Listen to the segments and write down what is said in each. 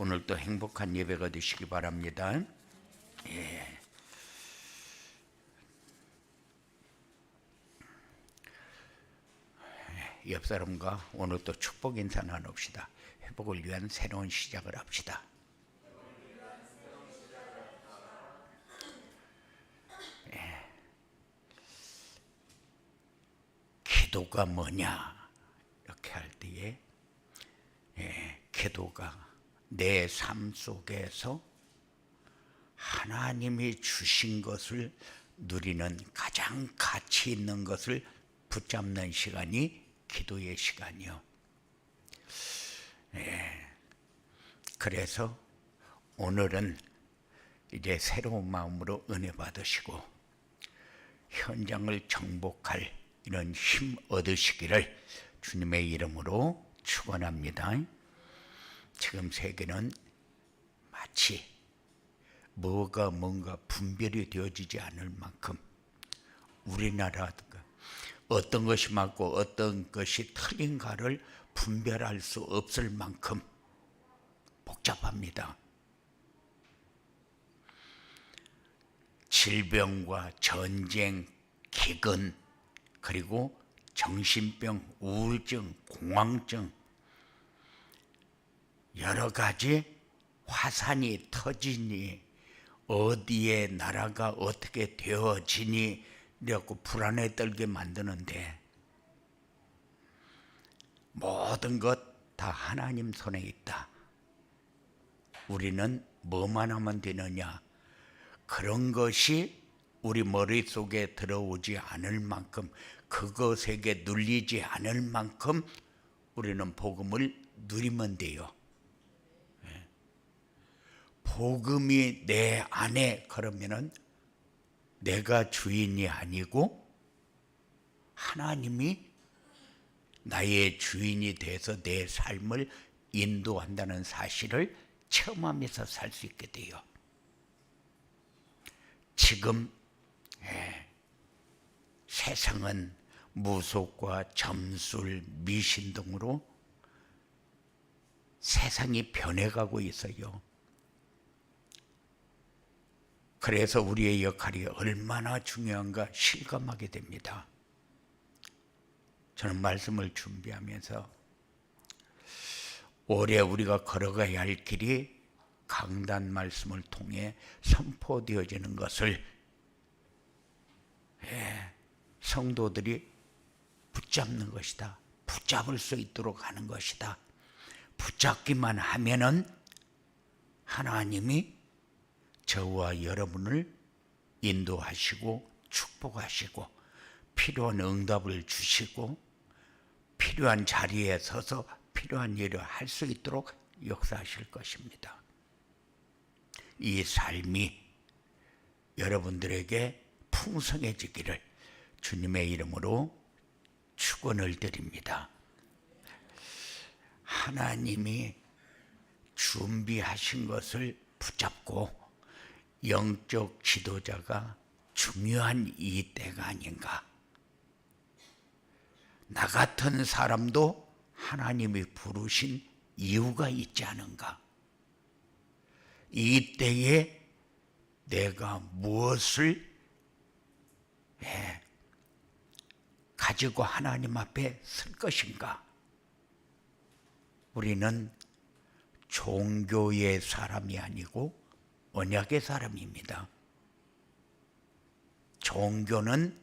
오늘도 행복한 예배가 되시기 바랍니다. 예. 옆 사람과 오늘 또 축복 인사 나눕시다. 회복을 위한 새로운 시작을 합시다. 예. 기도가 뭐냐 이렇게 할 때에 기도가 내 삶 속에서 하나님이 주신 것을 누리는 가장 가치 있는 것을 붙잡는 시간이 기도의 시간이요. 그래서 오늘은 이제 새로운 마음으로 은혜 받으시고 현장을 정복할 이런 힘 얻으시기를 주님의 이름으로 축원합니다. 지금 세계는 마치 뭐가 뭔가 분별이 되어지지 않을 만큼 우리나라가 어떤 것이 맞고 어떤 것이 틀린가를 분별할 수 없을 만큼 복잡합니다. 질병과 전쟁, 기근, 그리고 정신병, 우울증, 공황증, 여러 가지 화산이 터지니 어디에 나라가 어떻게 되어지니 이래갖고 불안에 떨게 만드는데 모든 것 다 하나님 손에 있다. 우리는 뭐만 하면 되느냐? 그런 것이 우리 머릿속에 들어오지 않을 만큼 그것에게 눌리지 않을 만큼 우리는 복음을 누리면 돼요. 복음이 내 안에 그러면은 내가 주인이 아니고 하나님이 나의 주인이 돼서 내 삶을 인도한다는 사실을 체험하면서 살 수 있게 돼요. 지금 세상은 무속과 점술, 미신 등으로 세상이 변해가고 있어요. 그래서 우리의 역할이 얼마나 중요한가 실감하게 됩니다. 저는 말씀을 준비하면서 올해 우리가 걸어가야 할 길이 강단 말씀을 통해 선포되어지는 것을 성도들이 붙잡는 것이다. 붙잡을 수 있도록 하는 것이다. 붙잡기만 하면은 하나님이 저와 여러분을 인도하시고 축복하시고 필요한 응답을 주시고 필요한 자리에 서서 필요한 일을 할 수 있도록 역사하실 것입니다. 이 삶이 여러분들에게 풍성해지기를 주님의 이름으로 축원을 드립니다. 하나님이 준비하신 것을 붙잡고 영적 지도자가 중요한 이 때가 아닌가. 나 같은 사람도 하나님이 부르신 이유가 있지 않은가. 이 때에 내가 무엇을 가지고 하나님 앞에 설 것인가. 우리는 종교의 사람이 아니고 언약의 사람입니다. 종교는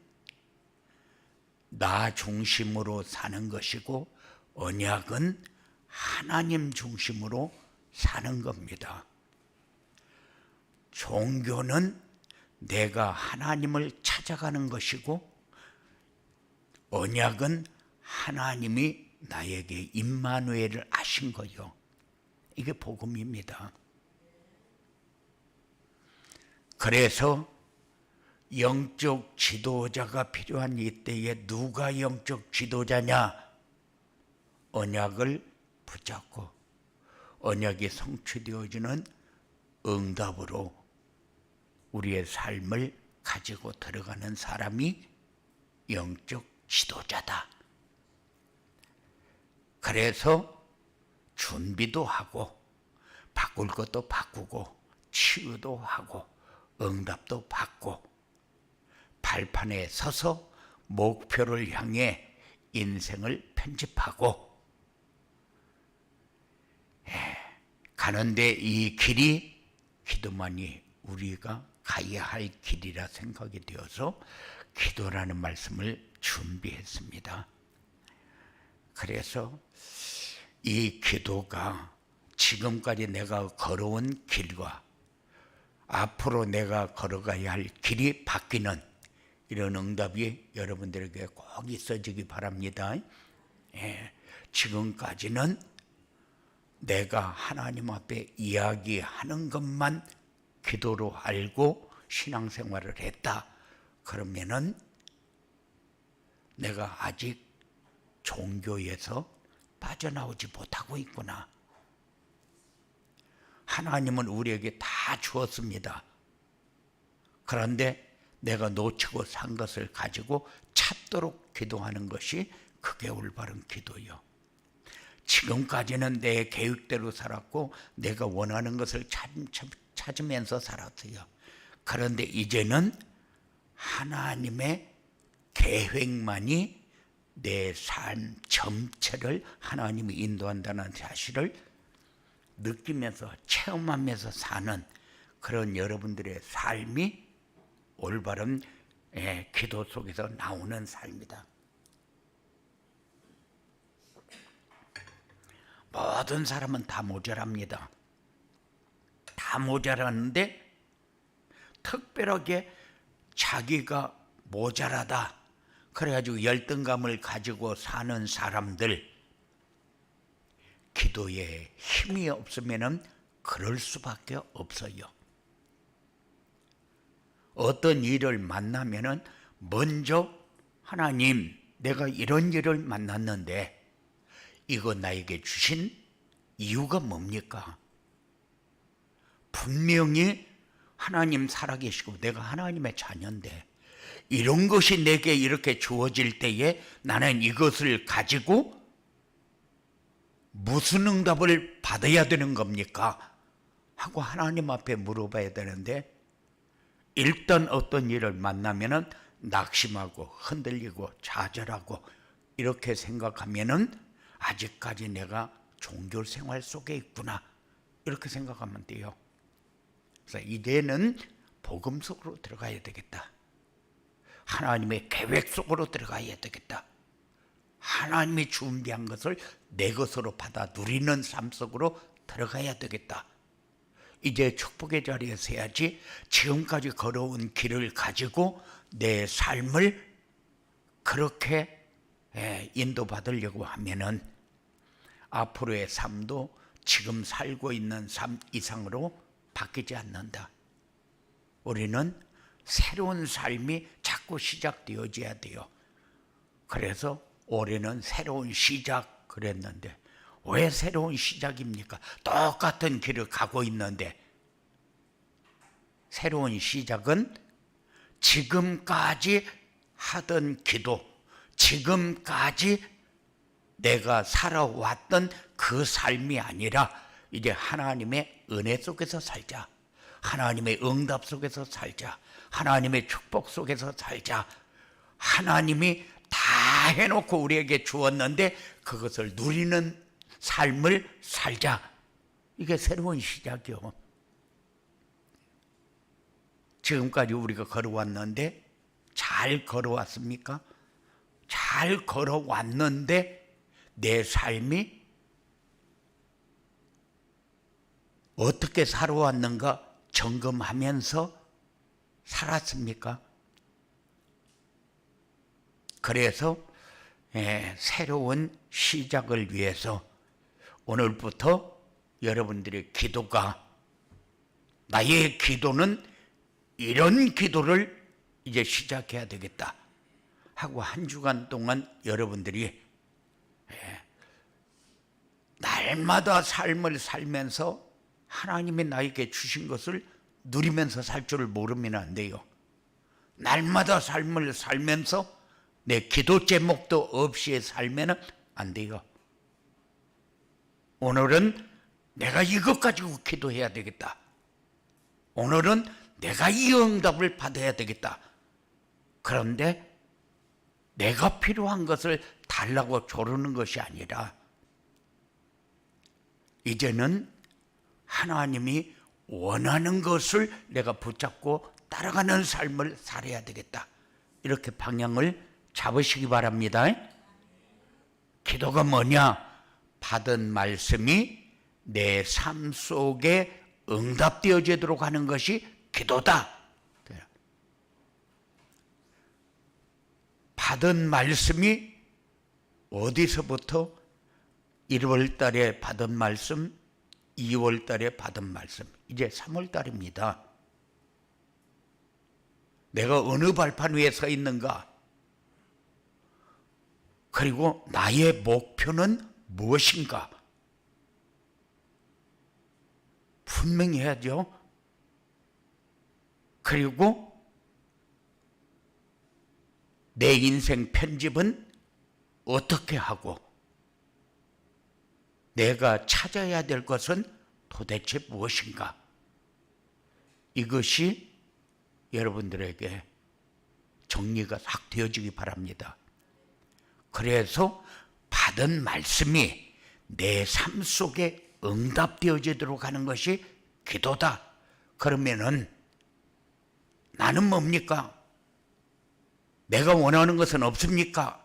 나 중심으로 사는 것이고 언약은 하나님 중심으로 사는 겁니다. 종교는 내가 하나님을 찾아가는 것이고 언약은 하나님이 나에게 임마누엘을 하신 거요. 이게 복음입니다. 그래서 영적 지도자가 필요한 이때에 누가 영적 지도자냐? 언약을 붙잡고 언약이 성취되어지는 응답으로 우리의 삶을 가지고 들어가는 사람이 영적 지도자다. 그래서 준비도 하고 바꿀 것도 바꾸고 치유도 하고 응답도 받고 발판에 서서 목표를 향해 인생을 편집하고 가는데 이 길이 기도만이 우리가 가야 할 길이라 생각이 되어서 기도라는 말씀을 준비했습니다. 그래서 이 기도가 지금까지 내가 걸어온 길과 앞으로 내가 걸어가야 할 길이 바뀌는 이런 응답이 여러분들에게 꼭 있어지기 바랍니다. 지금까지는 내가 하나님 앞에 이야기하는 것만 기도로 알고 신앙생활을 했다. 그러면은 내가 아직 종교에서 빠져나오지 못하고 있구나. 하나님은 우리에게 다 주었습니다. 그런데 내가 놓치고 산 것을 가지고 찾도록 기도하는 것이 그게 올바른 기도요. 지금까지는 내 계획대로 살았고 내가 원하는 것을 찾으면서 살았어요. 그런데 이제는 하나님의 계획만이 내 삶 전체를 하나님이 인도한다는 사실을 느끼면서 체험하면서 사는 그런 여러분들의 삶이 올바른 기도 속에서 나오는 삶이다. 모든 사람은 다 모자랍니다. 다 모자라는데 특별하게 자기가 모자라다 그래가지고 열등감을 가지고 사는 사람들, 기도에 힘이 없으면 그럴 수밖에 없어요. 어떤 일을 만나면 먼저 하나님, 내가 이런 일을 만났는데 이거 나에게 주신 이유가 뭡니까? 분명히 하나님 살아계시고 내가 하나님의 자녀인데 이런 것이 내게 이렇게 주어질 때에 나는 이것을 가지고 무슨 응답을 받아야 되는 겁니까? 하고 하나님 앞에 물어봐야 되는데 일단 어떤 일을 만나면 낙심하고 흔들리고 좌절하고 이렇게 생각하면 아직까지 내가 종교 생활 속에 있구나 이렇게 생각하면 돼요. 그래서 이제는 복음 속으로 들어가야 되겠다. 하나님의 계획 속으로 들어가야 되겠다. 하나님이 준비한 것을 내 것으로 받아 누리는 삶 속으로 들어가야 되겠다. 이제 축복의 자리에 서야지 지금까지 걸어온 길을 가지고 내 삶을 그렇게 인도받으려고 하면은 앞으로의 삶도 지금 살고 있는 삶 이상으로 바뀌지 않는다. 우리는 새로운 삶이 자꾸 시작되어져야 돼요. 그래서 올해는 새로운 시작 그랬는데 왜 새로운 시작입니까? 똑같은 길을 가고 있는데 새로운 시작은 지금까지 하던 기도, 지금까지 내가 살아왔던 그 삶이 아니라 이제 하나님의 은혜 속에서 살자. 하나님의 응답 속에서 살자. 하나님의 축복 속에서 살자. 하나님이 다 해놓고 우리에게 주었는데 그것을 누리는 삶을 살자. 이게 새로운 시작이요. 지금까지 우리가 걸어왔는데 잘 걸어왔습니까? 잘 걸어왔는데 내 삶이 어떻게 살아왔는가 점검하면서 살았습니까? 그래서 새로운 시작을 위해서 오늘부터 여러분들의 기도가 나의 기도는 이런 기도를 이제 시작해야 되겠다 하고 한 주간 동안 여러분들이 날마다 삶을 살면서 하나님이 나에게 주신 것을 누리면서 살 줄을 모르면 안 돼요. 날마다 삶을 살면서 내 기도 제목도 없이 살면 안 돼요. 오늘은 내가 이것 가지고 기도해야 되겠다. 오늘은 내가 이 응답을 받아야 되겠다. 그런데 내가 필요한 것을 달라고 조르는 것이 아니라 이제는 하나님이 원하는 것을 내가 붙잡고 따라가는 삶을 살아야 되겠다. 이렇게 방향을 잡으시기 바랍니다. 기도가 뭐냐? 받은 말씀이 내 삶 속에 응답되어지도록 하는 것이 기도다. 받은 말씀이 어디서부터 1월 달에 받은 말씀, 2월 달에 받은 말씀, 이제 3월 달입니다. 내가 어느 발판 위에 서 있는가? 그리고 나의 목표는 무엇인가? 분명히 해야죠. 그리고 내 인생 편집은 어떻게 하고 내가 찾아야 될 것은 도대체 무엇인가? 이것이 여러분들에게 정리가 싹 되어지기 바랍니다. 그래서 받은 말씀이 내 삶 속에 응답되어지도록 하는 것이 기도다. 그러면은 나는 뭡니까? 내가 원하는 것은 없습니까?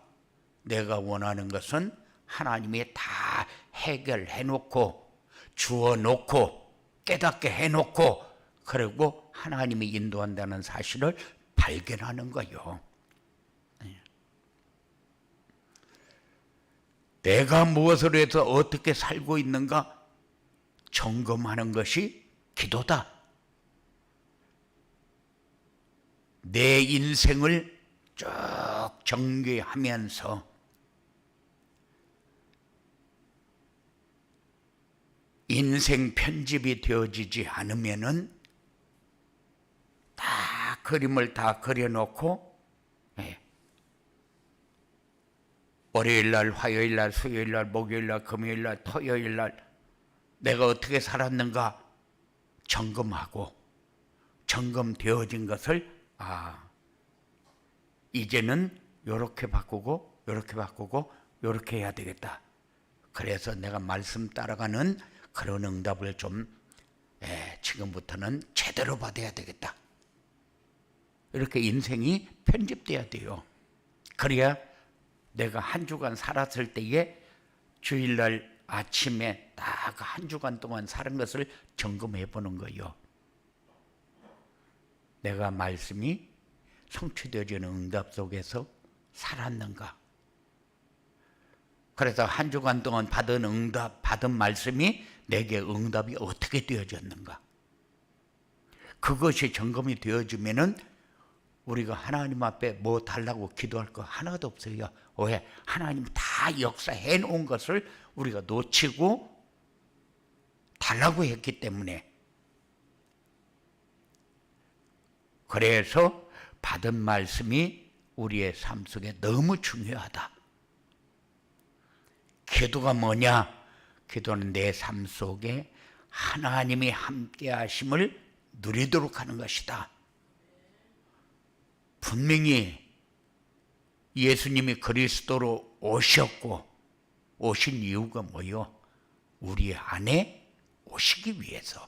내가 원하는 것은 하나님이 다 해결해 놓고 주어 놓고 깨닫게 해 놓고 그리고 하나님이 인도한다는 사실을 발견하는 거요. 내가 무엇을 해서 어떻게 살고 있는가 점검하는 것이 기도다. 내 인생을 쭉 정리하면서 인생 편집이 되어지지 않으면은 다 그림을 다 그려놓고 월요일날, 화요일날, 수요일날, 목요일날, 금요일날, 토요일날 내가 어떻게 살았는가 점검하고 점검되어진 것을 이제는 요렇게 바꾸고 요렇게 바꾸고 요렇게 해야 되겠다. 그래서 내가 말씀 따라가는 그런 응답을 좀 지금부터는 제대로 받아야 되겠다. 이렇게 인생이 편집돼야 돼요. 그래야 내가 한 주간 살았을 때에 주일날 아침에 딱 한 주간 동안 사는 것을 점검해 보는 거예요. 내가 말씀이 성취되어지는 응답 속에서 살았는가? 그래서 한 주간 동안 받은 응답, 받은 말씀이 내게 응답이 어떻게 되어졌는가? 그것이 점검이 되어지면은 우리가 하나님 앞에 뭐 달라고 기도할 거 하나도 없어요. 왜? 하나님 다 역사해 놓은 것을 우리가 놓치고 달라고 했기 때문에. 그래서 받은 말씀이 우리의 삶 속에 너무 중요하다. 기도가 뭐냐? 기도는 내 삶 속에 하나님이 함께 하심을 누리도록 하는 것이다. 분명히 예수님이 그리스도로 오셨고 오신 이유가 뭐요? 우리 안에 오시기 위해서.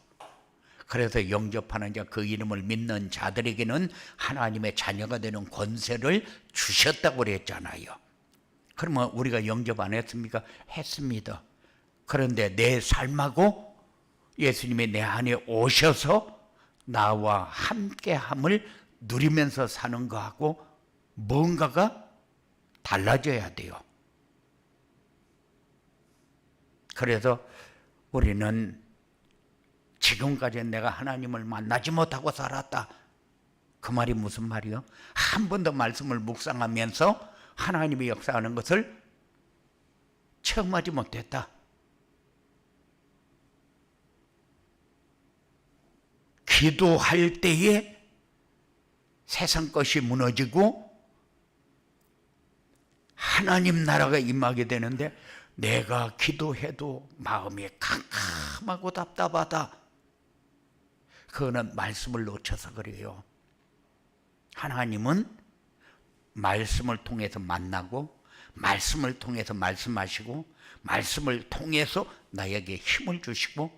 그래서 영접하는 자 그 이름을 믿는 자들에게는 하나님의 자녀가 되는 권세를 주셨다고 그랬잖아요. 그러면 우리가 영접 안 했습니까? 했습니다. 그런데 내 삶하고 예수님이 내 안에 오셔서 나와 함께함을 누리면서 사는 거하고 뭔가가 달라져야 돼요. 그래서 우리는 지금까지 내가 하나님을 만나지 못하고 살았다. 그 말이 무슨 말이요? 한 번도 말씀을 묵상하면서 하나님이 역사하는 것을 체험하지 못했다. 기도할 때에 세상 것이 무너지고 하나님 나라가 임하게 되는데 내가 기도해도 마음이 캄캄하고 답답하다. 그거는 말씀을 놓쳐서 그래요. 하나님은 말씀을 통해서 만나고, 말씀을 통해서 말씀하시고, 말씀을 통해서 나에게 힘을 주시고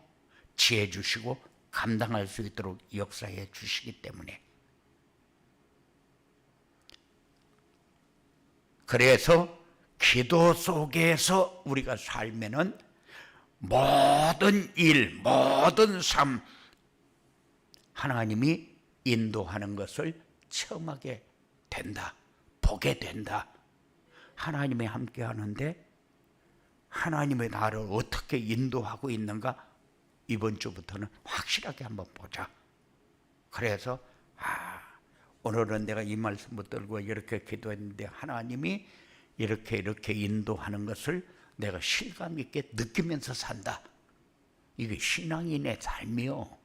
지혜 주시고 감당할 수 있도록 역사해 주시기 때문에, 그래서 기도 속에서 우리가 살면은 모든 일, 모든 삶, 하나님이 인도하는 것을 체험하게 된다, 보게 된다. 하나님이 함께 하는데 하나님의 나를 어떻게 인도하고 있는가, 이번 주부터는 확실하게 한번 보자. 그래서 오늘은 내가 이 말씀 붙들고 이렇게 기도했는데 하나님이 이렇게 인도하는 것을 내가 실감 있게 느끼면서 산다. 이게 신앙인의 삶이요.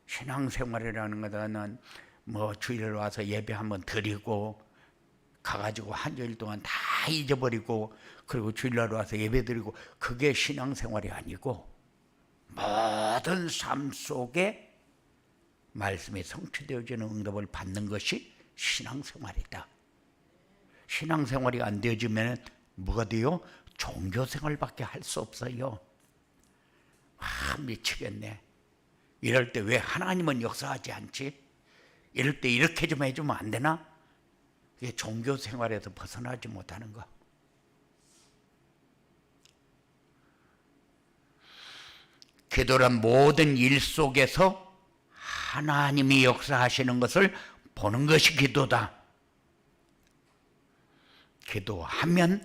신앙생활이라는 것은 뭐 주일에 와서 예배 한번 드리고 가가지고 한 주일 동안 다 잊어버리고 그리고 주일날 와서 예배 드리고, 그게 신앙생활이 아니고 모든 삶 속에 말씀이 성취되어지는 응답을 받는 것이 신앙생활이다. 신앙생활이 안 되어지면 뭐가 돼요? 종교생활밖에 할 수 없어요. 미치겠네. 이럴 때 왜 하나님은 역사하지 않지? 이럴 때 이렇게 좀 해주면 안 되나? 이게 종교생활에서 벗어나지 못하는 거. 기도란 모든 일 속에서 하나님이 역사하시는 것을 보는 것이 기도다. 기도하면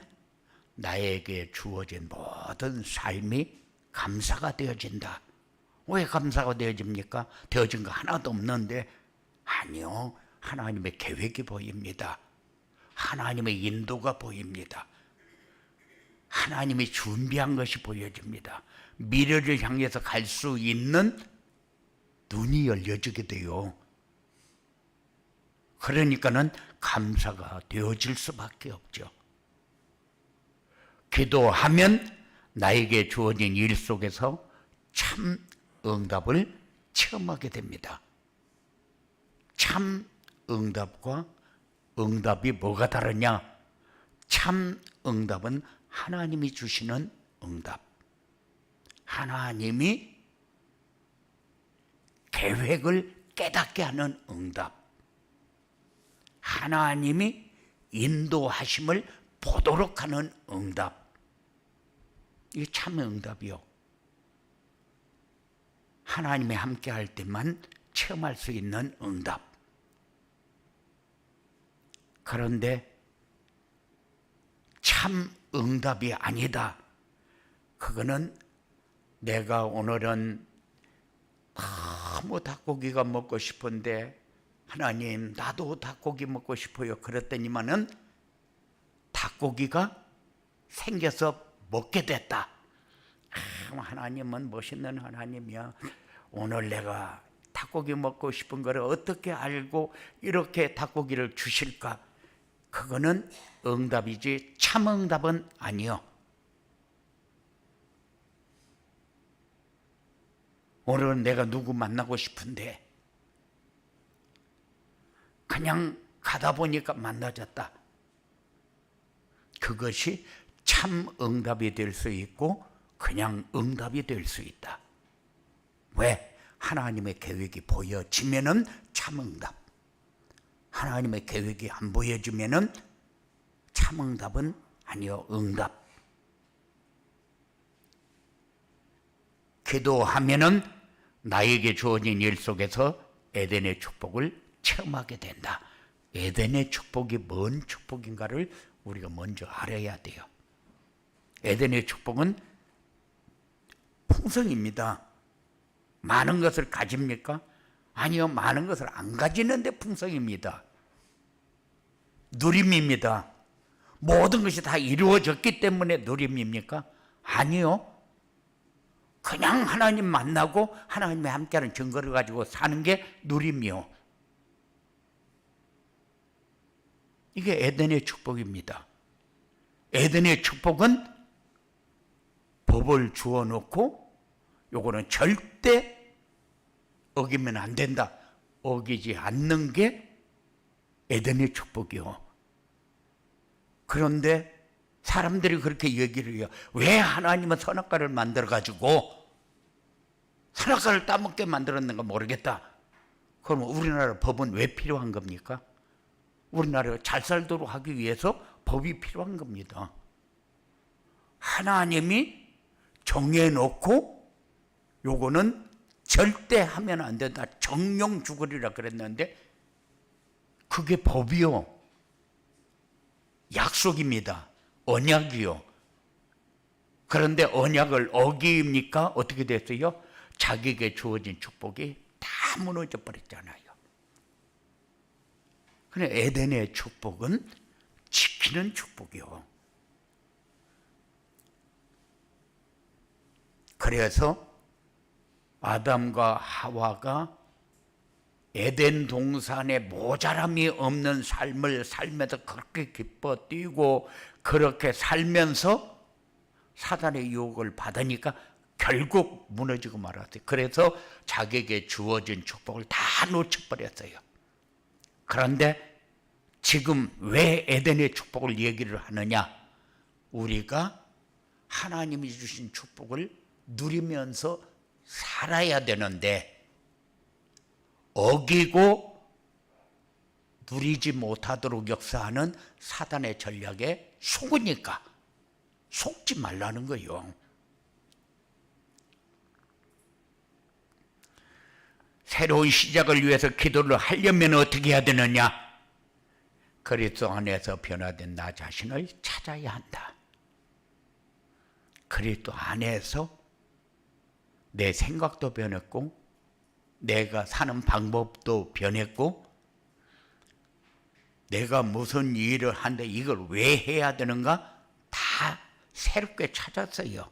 나에게 주어진 모든 삶이 감사가 되어진다. 왜 감사가 되어집니까? 되어진 거 하나도 없는데, 아니요, 하나님의 계획이 보입니다. 하나님의 인도가 보입니다. 하나님이 준비한 것이 보여집니다. 미래를 향해서 갈 수 있는 눈이 열려지게 돼요. 그러니까는 감사가 되어질 수밖에 없죠. 기도하면 나에게 주어진 일 속에서 참 응답을 체험하게 됩니다. 참 응답과 응답이 뭐가 다르냐? 참 응답은 하나님이 주시는 응답, 하나님이 계획을 깨닫게 하는 응답, 하나님이 인도하심을 보도록 하는 응답, 이게 참 응답이요. 하나님이 함께 할 때만 체험할 수 있는 응답. 그런데 참 응답이 아니다. 그거는 내가 오늘은 너무 닭고기가 먹고 싶은데 하나님 나도 닭고기 먹고 싶어요. 그랬더니만은 닭고기가 생겨서 먹게 됐다. 하나님은 멋있는 하나님이야. 오늘 내가 닭고기 먹고 싶은 거를 어떻게 알고 이렇게 닭고기를 주실까? 그거는 응답이지 참 응답은 아니요. 오늘은 내가 누구 만나고 싶은데 그냥 가다 보니까 만나졌다. 그것이 참 응답이 될 수 있고 그냥 응답이 될 수 있다. 왜? 하나님의 계획이 보여지면은 참 응답. 하나님의 계획이 안 보여지면은 참 응답은 아니요, 응답. 기도하면은 나에게 주어진 일 속에서 에덴의 축복을 체험하게 된다. 에덴의 축복이 뭔 축복인가를 우리가 먼저 알아야 돼요. 에덴의 축복은 풍성입니다. 많은 것을 가집니까? 아니요, 많은 것을 안 가지는데 풍성입니다. 누림입니다. 모든 것이 다 이루어졌기 때문에 누림입니까? 아니요. 그냥 하나님 만나고 하나님의 함께하는 증거를 가지고 사는 게 누림이요. 이게 에덴의 축복입니다. 에덴의 축복은 법을 주어 놓고 요거는 절대 어기면 안 된다. 어기지 않는 게 에덴의 축복이요. 그런데 사람들이 그렇게 얘기를 해요. 왜 하나님은 선악과를 만들어가지고 선악과를 따먹게 만들었는가 모르겠다. 그럼 우리나라 법은 왜 필요한 겁니까? 우리나라가 잘 살도록 하기 위해서 법이 필요한 겁니다. 하나님이 정해놓고 요거는 절대 하면 안 된다. 정령 죽으리라 그랬는데 그게 법이요. 약속입니다. 언약이요. 그런데 언약을 어깁니까? 어떻게 됐어요? 자기에게 주어진 축복이 다 무너져 버렸잖아요. 그래 에덴의 축복은 지키는 축복이요. 그래서 아담과 하와가 에덴 동산에 모자람이 없는 삶을 살면서 그렇게 기뻐 뛰고 그렇게 살면서 사단의 유혹을 받으니까 결국 무너지고 말았어요. 그래서 자기에게 주어진 축복을 다 놓쳐버렸어요. 그런데 지금 왜 에덴의 축복을 얘기를 하느냐? 우리가 하나님이 주신 축복을 누리면서 살아야 되는데 어기고 누리지 못하도록 역사하는 사단의 전략에 속으니까 속지 말라는 거예요. 새로운 시작을 위해서 기도를 하려면 어떻게 해야 되느냐? 그리스도 안에서 변화된 나 자신을 찾아야 한다. 그리스도 안에서 내 생각도 변했고 내가 사는 방법도 변했고 내가 무슨 일을 하는데 이걸 왜 해야 되는가? 다 새롭게 찾았어요.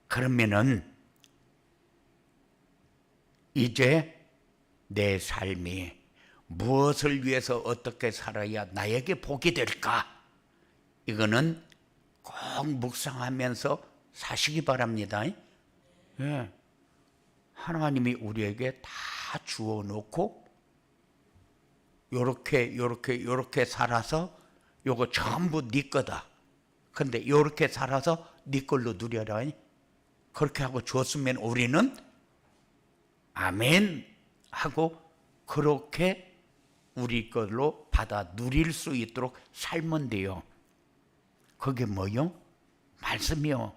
그러면은 이제 내 삶이 무엇을 위해서 어떻게 살아야 나에게 복이 될까? 이거는 꼭 묵상하면서 사시기 바랍니다. 예. 하나님이 우리에게 다 주어 놓고 요렇게 살아서 요거 전부 네 거다. 근데 요렇게 살아서 네 걸로 누려라. 그렇게 하고 줬으면 우리는 아멘 하고 그렇게 우리 걸로 받아 누릴 수 있도록 살면 돼요. 그게 뭐요? 말씀이요.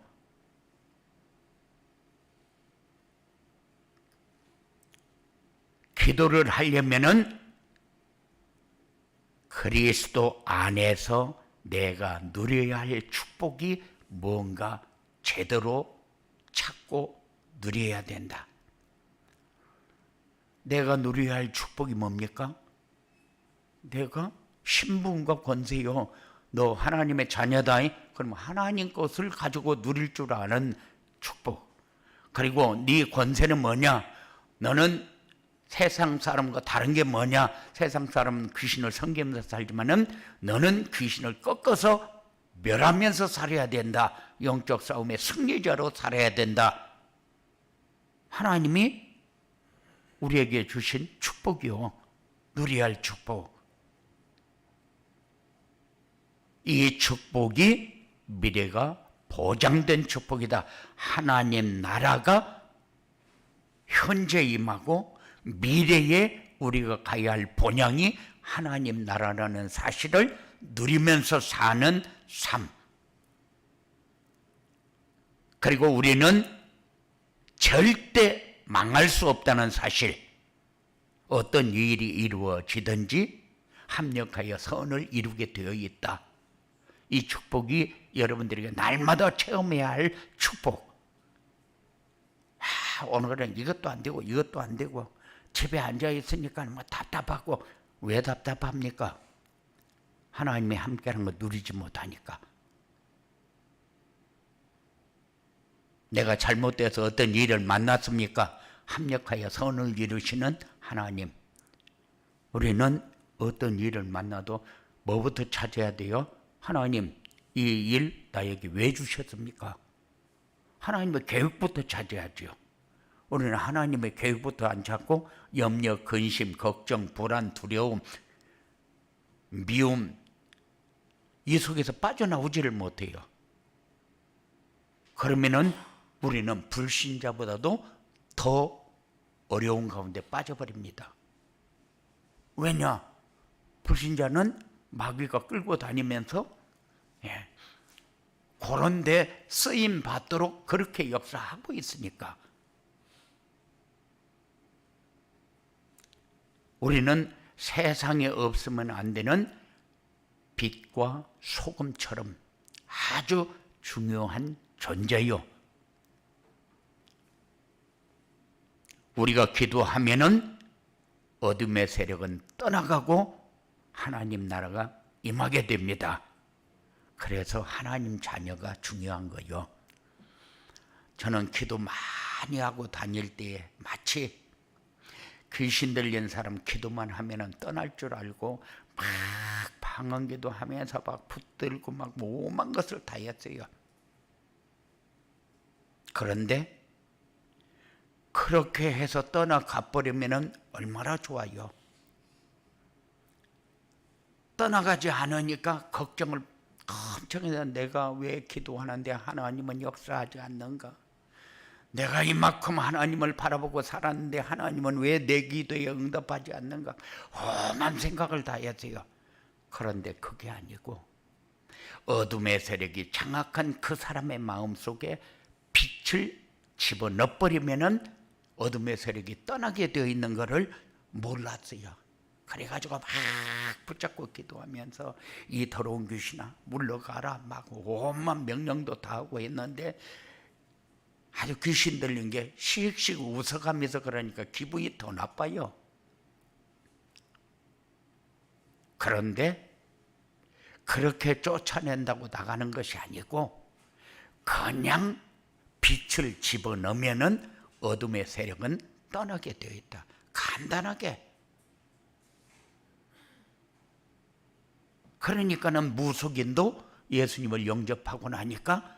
기도를 하려면은 그리스도 안에서 내가 누려야 할 축복이 뭔가 제대로 찾고 누려야 된다. 내가 누려야 할 축복이 뭡니까? 내가 신분과 권세요. 너 하나님의 자녀다. 그럼 하나님 것을 가지고 누릴 줄 아는 축복. 그리고 네 권세는 뭐냐? 너는 세상 사람과 다른 게 뭐냐? 세상 사람은 귀신을 섬기면서 살지만은 너는 귀신을 꺾어서 멸하면서 살아야 된다. 영적 싸움의 승리자로 살아야 된다. 하나님이 우리에게 주신 축복이요. 누려야 할 축복. 이 축복이 미래가 보장된 축복이다. 하나님 나라가 현재 임하고 미래에 우리가 가야 할 본향이 하나님 나라라는 사실을 누리면서 사는 삶. 그리고 우리는 절대 망할 수 없다는 사실. 어떤 일이 이루어지든지 합력하여 선을 이루게 되어 있다. 이 축복이 여러분들에게 날마다 체험해야 할 축복. 오늘은 이것도 안 되고 이것도 안 되고 집에 앉아 있으니까 뭐 답답하고. 왜 답답합니까? 하나님이 함께하는 거 누리지 못하니까. 내가 잘못돼서 어떤 일을 만났습니까? 합력하여 선을 이루시는 하나님. 우리는 어떤 일을 만나도 뭐부터 찾아야 돼요? 하나님, 이 일 나에게 왜 주셨습니까? 하나님의 계획부터 찾아야죠. 우리는 하나님의 계획부터 안 찾고 염려, 근심, 걱정, 불안, 두려움, 미움 이 속에서 빠져나오지를 못해요. 그러면은 우리는 불신자보다도 더 어려운 가운데 빠져버립니다. 왜냐? 불신자는 마귀가 끌고 다니면서 그런 데 쓰임 받도록 그렇게 역사하고 있으니까. 우리는 세상에 없으면 안 되는 빛과 소금처럼 아주 중요한 존재요. 우리가 기도하면은 어둠의 세력은 떠나가고 하나님 나라가 임하게 됩니다. 그래서 하나님 자녀가 중요한 거요. 저는 기도 많이 하고 다닐 때에 마치 귀신 들린 사람 기도만 하면은 떠날 줄 알고 막 방언기도 하면서 막 붙들고 막 오만 것을 다 했어요. 그런데 그렇게 해서 떠나가 버리면은 얼마나 좋아요. 떠나가지 않으니까 걱정을 엄청 해서 내가 왜 기도하는데 하나님은 역사하지 않는가? 내가 이만큼 하나님을 바라보고 살았는데 하나님은 왜 내 기도에 응답하지 않는가? 험한 생각을 다 했어요. 그런데 그게 아니고 어둠의 세력이 장악한 그 사람의 마음속에 빛을 집어넣어버리면은 어둠의 세력이 떠나게 되어 있는 것을 몰랐어요. 그래가지고 막 붙잡고 기도하면서 이 더러운 귀신아 물러가라 막 온갖 명령도 다 하고 했는데 아주 귀신 들린 게 씩씩 웃어가면서 그러니까 기분이 더 나빠요. 그런데 그렇게 쫓아낸다고 나가는 것이 아니고 그냥 빛을 집어넣으면은 어둠의 세력은 떠나게 되어 있다. 간단하게. 그러니까는 무속인도 예수님을 영접하고 나니까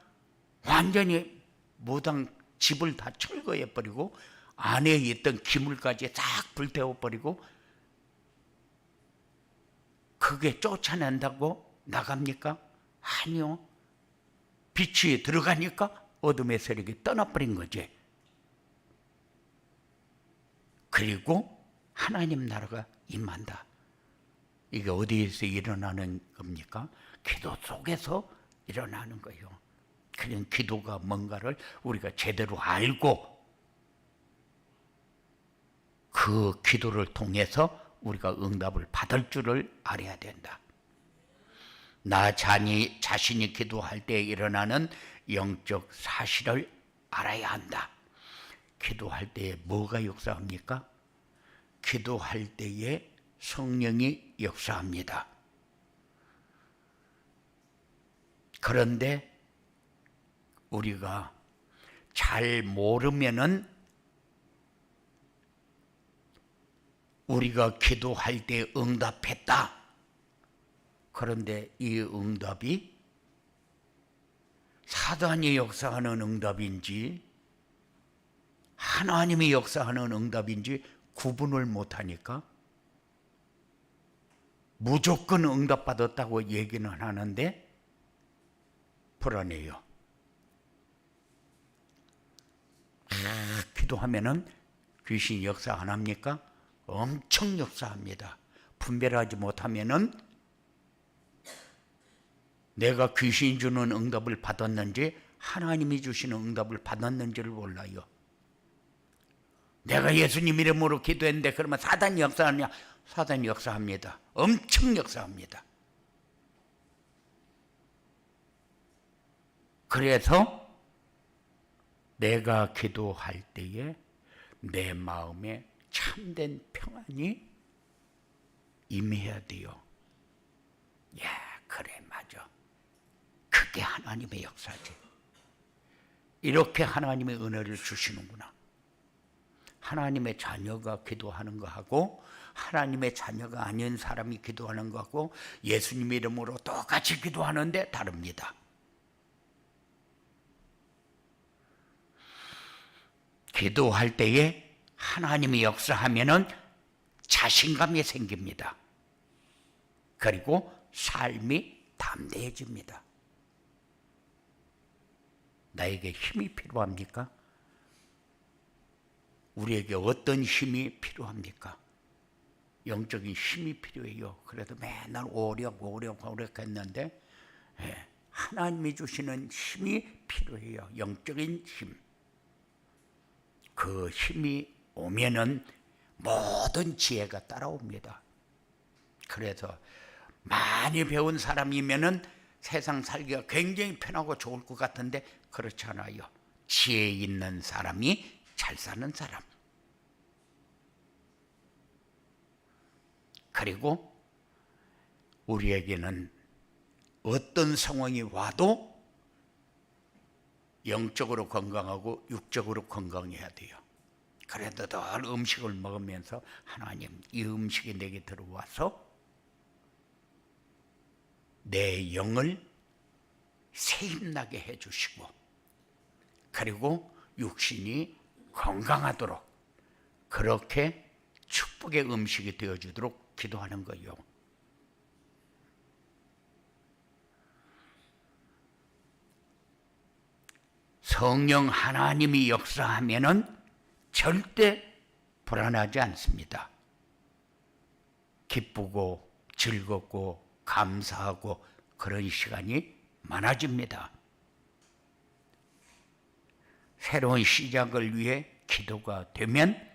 완전히 무당 집을 다 철거해 버리고 안에 있던 기물까지 싹 불태워 버리고 그게 쫓아낸다고 나갑니까? 아니요. 빛이 들어가니까 어둠의 세력이 떠나버린 거지. 그리고 하나님 나라가 임한다. 이게 어디에서 일어나는 겁니까? 기도 속에서 일어나는 거예요. 그냥 기도가 뭔가를 우리가 제대로 알고 그 기도를 통해서 우리가 응답을 받을 줄을 알아야 된다. 나 자신이 기도할 때 일어나는 영적 사실을 알아야 한다. 기도할 때에 뭐가 역사합니까? 기도할 때에 성령이 역사합니다. 그런데 우리가 잘 모르면은 우리가 기도할 때 응답했다. 그런데 이 응답이 사단이 역사하는 응답인지 하나님이 역사하는 응답인지 구분을 못하니까 무조건 응답받았다고 얘기는 하는데 불안해요. 기도하면은 귀신이 역사 안 합니까? 엄청 역사합니다. 분별하지 못하면은 내가 귀신이 주는 응답을 받았는지 하나님이 주시는 응답을 받았는지를 몰라요. 내가 예수님 이름으로 기도했는데 그러면 사단이 역사하느냐? 사단이 역사합니다. 엄청 역사합니다. 그래서 내가 기도할 때에 내 마음에 참된 평안이 임해야 돼요. 그래 맞아. 그게 하나님의 역사지. 이렇게 하나님의 은혜를 주시는구나. 하나님의 자녀가 기도하는 거하고 하나님의 자녀가 아닌 사람이 기도하는 거하고 예수님 이름으로 똑같이 기도하는데 다릅니다. 기도할 때에 하나님이 역사하면은 자신감이 생깁니다. 그리고 삶이 담대해집니다. 나에게 힘이 필요합니까? 우리에게 어떤 힘이 필요합니까? 영적인 힘이 필요해요. 그래도 맨날 오력했는데 하나님이 주시는 힘이 필요해요. 영적인 힘. 그 힘이 오면은 모든 지혜가 따라옵니다. 그래서 많이 배운 사람이면은 세상 살기가 굉장히 편하고 좋을 것 같은데 그렇지 않아요. 지혜 있는 사람이 잘 사는 사람. 그리고 우리에게는 어떤 상황이 와도 영적으로 건강하고 육적으로 건강해야 돼요. 그래도 늘 음식을 먹으면서 하나님, 이 음식이 내게 들어와서 내 영을 새힘나게 해주시고, 그리고 육신이 건강하도록 그렇게 축복의 음식이 되어주도록 기도하는 거예요. 성령 하나님이 역사하면은 절대 불안하지 않습니다. 기쁘고 즐겁고 감사하고 그런 시간이 많아집니다. 새로운 시작을 위해 기도가 되면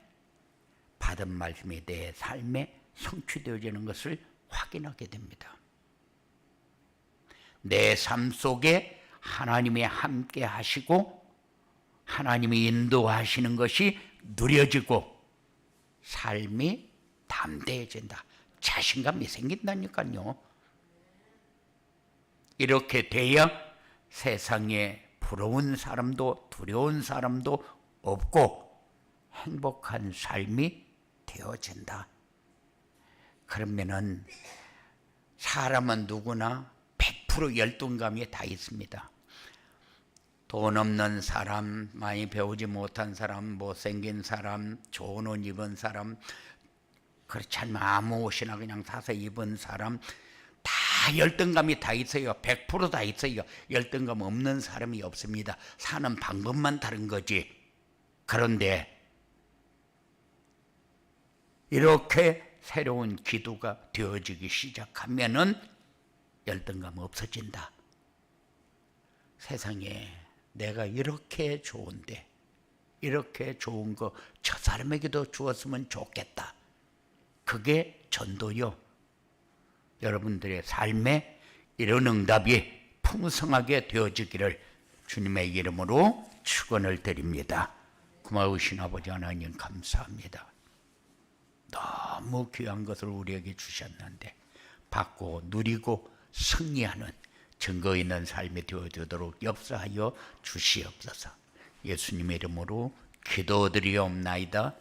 받은 말씀이 내 삶에 성취되어지는 것을 확인하게 됩니다. 내 삶 속에 하나님이 함께 하시고 하나님이 인도하시는 것이 누려지고 삶이 담대해진다. 자신감이 생긴다니까요. 이렇게 돼야 세상에 부러운 사람도 두려운 사람도 없고 행복한 삶이 되어진다. 그러면은 사람은 누구나 100% 열등감이 다 있습니다. 돈 없는 사람, 많이 배우지 못한 사람, 못생긴 사람, 좋은 옷 입은 사람, 그렇지 않으면 아무 옷이나 그냥 사서 입은 사람, 다 열등감이 다 있어요. 100% 다 있어요. 열등감 없는 사람이 없습니다. 사는 방법만 다른 거지. 그런데 이렇게 새로운 기도가 되어지기 시작하면은 열등감 없어진다. 세상에 내가 이렇게 좋은데 이렇게 좋은 거 저 사람에게도 주었으면 좋겠다. 그게 전도요. 여러분들의 삶에 이런 응답이 풍성하게 되어지기를 주님의 이름으로 축원을 드립니다. 고마우신 아버지 하나님 감사합니다. 너무 귀한 것을 우리에게 주셨는데 받고 누리고 승리하는 증거 있는 삶이 되어주도록 역사하여 주시옵소서. 예수님의 이름으로 기도드리옵나이다.